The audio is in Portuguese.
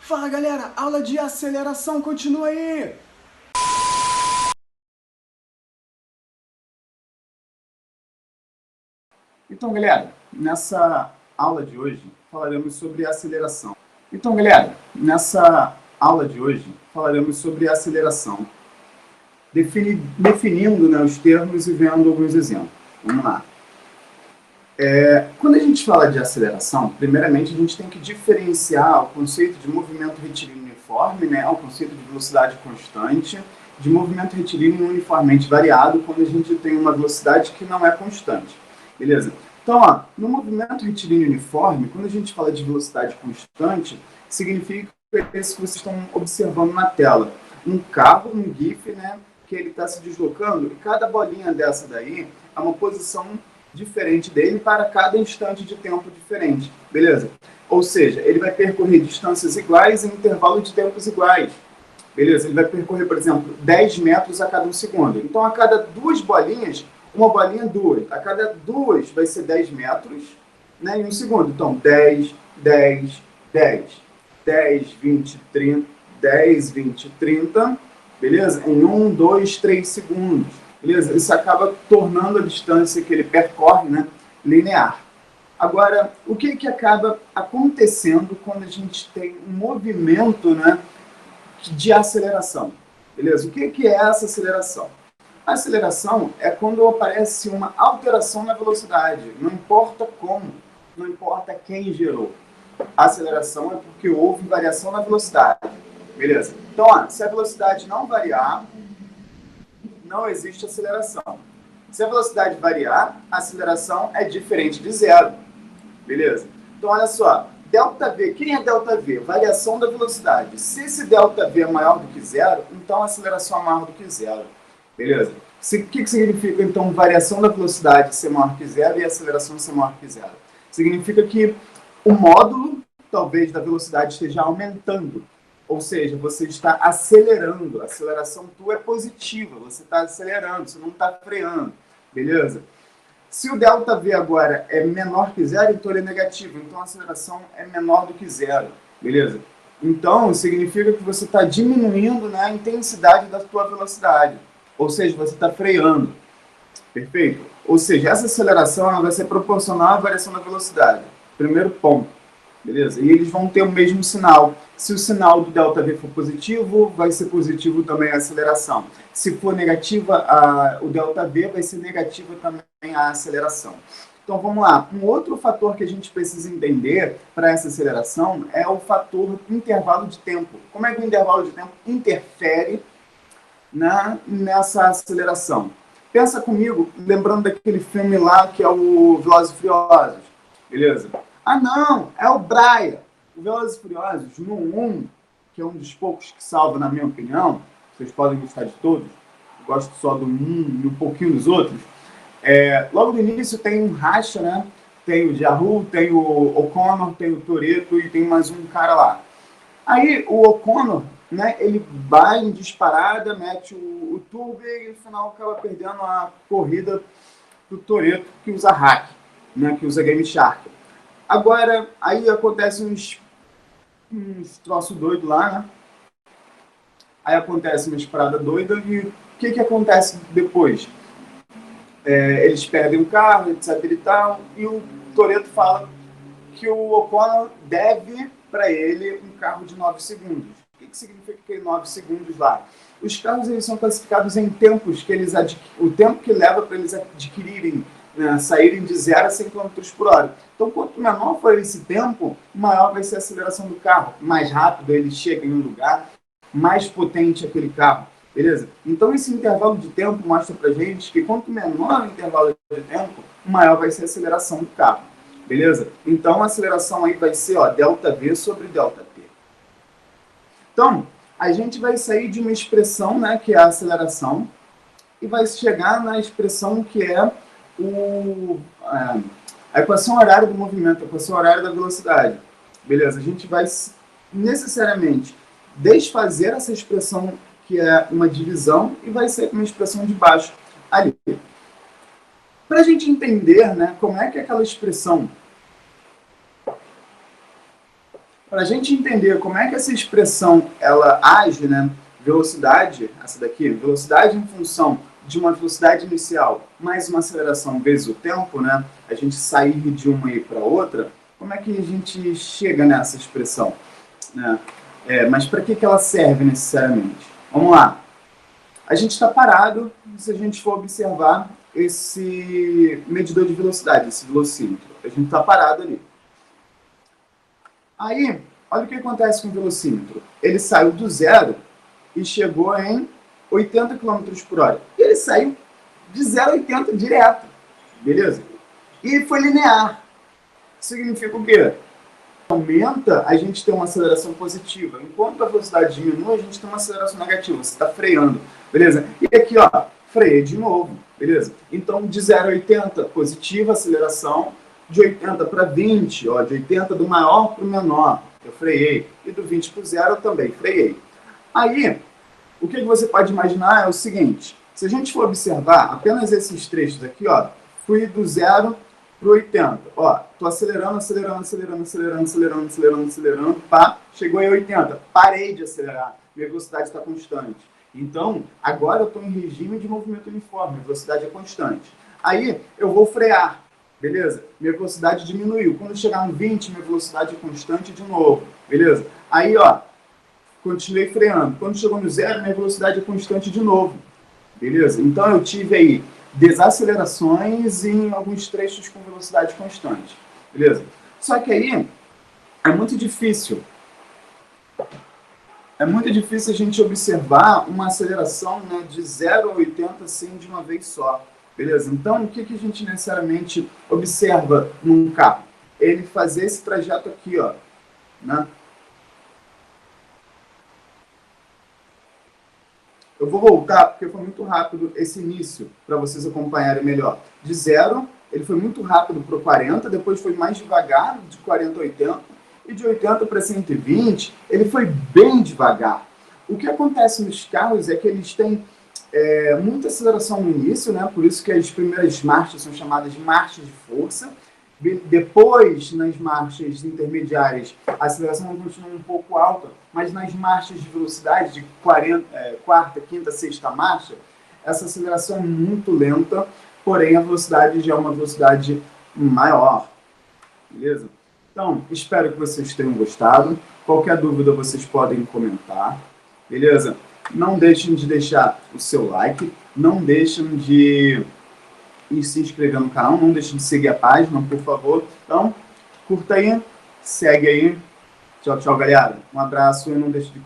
Fala galera, aula de aceleração continua aí! Então galera, nessa aula de hoje falaremos sobre aceleração. Definindo, né, os termos e vendo alguns exemplos. Vamos lá. Quando a gente fala de aceleração, primeiramente a gente tem que diferenciar o conceito de movimento retilíneo uniforme, né, o conceito de velocidade constante, de movimento retilíneo uniformemente variado, quando a gente tem uma velocidade que não é constante. Beleza? Então, ó, no movimento retilíneo uniforme, quando a gente fala de velocidade constante, significa isso que vocês estão observando na tela. Um carro, um GIF, né, que ele está se deslocando, e cada bolinha dessa daí é uma posição diferente dele para cada instante de tempo diferente, beleza? Ou seja, ele vai percorrer distâncias iguais em intervalo de tempos iguais, beleza? Ele vai percorrer, por exemplo, 10 metros a cada um segundo. Então, a cada duas bolinhas, uma bolinha, duas. A cada duas vai ser 10 metros, né, em um segundo. Então, 10, 10, 10, 10, 20, 30, 10, 20, 30, beleza? Em 1, 2, 3 segundos. Beleza? Isso acaba tornando a distância que ele percorre, né, linear. Agora, o que acaba acontecendo quando a gente tem um movimento, né, de aceleração? Beleza? O que é essa aceleração? A aceleração é quando aparece uma alteração na velocidade, não importa como, não importa quem gerou. A aceleração é porque houve variação na velocidade. Beleza? Então, ó, se a velocidade não variar, não existe aceleração. Se a velocidade variar, a aceleração é diferente de zero. Beleza? Então, olha só. ΔV, quem é ΔV? Variação da velocidade. Se esse ΔV é maior do que zero, então a aceleração é maior do que zero. Beleza? O que significa, então, variação da velocidade ser maior que zero e a aceleração ser maior que zero? Significa que o módulo, talvez, da velocidade esteja aumentando. Ou seja, você está acelerando. A aceleração tua é positiva. Você está acelerando, você não está freando. Beleza? Se o ΔV agora é menor que zero, então ele é negativo. Então a aceleração é menor do que zero. Beleza? Então significa que você está diminuindo, né, a intensidade da tua velocidade. Ou seja, você está freando. Perfeito? Ou seja, essa aceleração ela vai ser proporcional à variação da velocidade. Primeiro ponto. Beleza? E eles vão ter o mesmo sinal. Se o sinal do ΔV for positivo, vai ser positivo também a aceleração. Se for negativa, o ΔV vai ser negativa também a aceleração. Então vamos lá. Um outro fator que a gente precisa entender para essa aceleração é o fator intervalo de tempo. Como é que o intervalo de tempo interfere nessa aceleração? Pensa comigo, lembrando daquele filme lá que é o Velozes e Furiosos. Beleza? Ah, não, é o Brian. O Velozes e Furiosos, no 1, que é um dos poucos que salva, na minha opinião, vocês podem gostar de todos, eu gosto só do 1 e um pouquinho dos outros. Logo no início tem um racha, né? Tem o Yahoo, tem o O'Connor, tem o Toretto e tem mais um cara lá. Aí o O'Connor, né, ele vai em disparada, mete o turbo e no final acaba perdendo a corrida do Toretto, que usa hack, né, que usa Game Shark. Agora, aí acontece uns troços doidos lá, né? Aí acontece uma parada doida e o que acontece depois? Eles perdem o carro, etc e tal, e o Toretto fala que o O'Connor deve para ele um carro de 9 segundos. O que significa aquele 9 segundos lá? Os carros eles são classificados em tempos que eles o tempo que leva para eles adquirirem, né, saírem de 0 a 100 km por hora. Então, quanto menor for esse tempo, maior vai ser a aceleração do carro. Mais rápido ele chega em um lugar, mais potente aquele carro. Beleza? Então, esse intervalo de tempo mostra pra gente que quanto menor o intervalo de tempo, maior vai ser a aceleração do carro. Beleza? Então, a aceleração aí vai ser, ó, ΔV sobre ΔT. Então, a gente vai sair de uma expressão, né, que é a aceleração, e vai chegar na expressão que é a equação horária do movimento, a equação horária da velocidade. Beleza? A gente vai necessariamente desfazer essa expressão que é uma divisão e vai ser uma expressão de baixo ali. Para a gente entender, né, como é que aquela expressão Para a gente entender como é que essa expressão ela age, né? Velocidade, essa daqui, velocidade em função de uma velocidade inicial mais uma aceleração vezes o tempo, né? A gente sair de uma e para outra, como é que a gente chega nessa expressão, né? Mas para que ela serve necessariamente? Vamos lá. A gente está parado, se a gente for observar esse medidor de velocidade, esse velocímetro. A gente está parado ali. Aí, olha o que acontece com o velocímetro. Ele saiu do zero e chegou em 80 km por hora. E ele saiu de 0 a 80 direto, beleza? E foi linear. Significa o quê? Aumenta, a gente tem uma aceleração positiva. Enquanto a velocidade diminui, a gente tem uma aceleração negativa. Você está freando, beleza? E aqui, ó, freiei de novo, beleza? Então, de 0 a 80, positiva aceleração. De 80 para 20, ó, de 80 do maior para o menor, eu freiei. E do 20 para o zero, eu também freiei. Aí, o que você pode imaginar é o seguinte. Se a gente for observar apenas esses trechos aqui, ó, fui do 0 para o 80. Ó, tô acelerando, pá, chegou em 80. Parei de acelerar, minha velocidade está constante. Então, agora eu estou em regime de movimento uniforme, a velocidade é constante. Aí, eu vou frear, beleza? Minha velocidade diminuiu. Quando chegar no 20, minha velocidade é constante de novo, beleza? Aí, ó, continuei freando. Quando chegou no zero, minha velocidade é constante de novo, beleza? Então, eu tive aí desacelerações em alguns trechos com velocidade constante, beleza? Só que aí é muito difícil a gente observar uma aceleração, né, de 0 a 80 assim de uma vez só, beleza? Então, o que a gente necessariamente observa num carro? Ele fazer esse trajeto aqui, ó, né? Eu vou voltar porque foi muito rápido esse início, para vocês acompanharem melhor. De 0, ele foi muito rápido para o 40, depois foi mais devagar, de 40 a 80, e de 80 para 120, ele foi bem devagar. O que acontece nos carros é que eles têm muita aceleração no início, né? Por isso que as primeiras marchas são chamadas de marchas de força. Depois, nas marchas intermediárias, a aceleração continua um pouco alta, mas nas marchas de velocidade, de quarta, quinta, sexta marcha, essa aceleração é muito lenta, porém a velocidade já é uma velocidade maior. Beleza? Então, espero que vocês tenham gostado. Qualquer dúvida vocês podem comentar. Beleza? Não deixem de deixar o seu like, não deixem de se inscrever no canal, não deixe de seguir a página, por favor. Então, curta aí, segue aí. Tchau, tchau, galera. Um abraço e não deixe de comentar.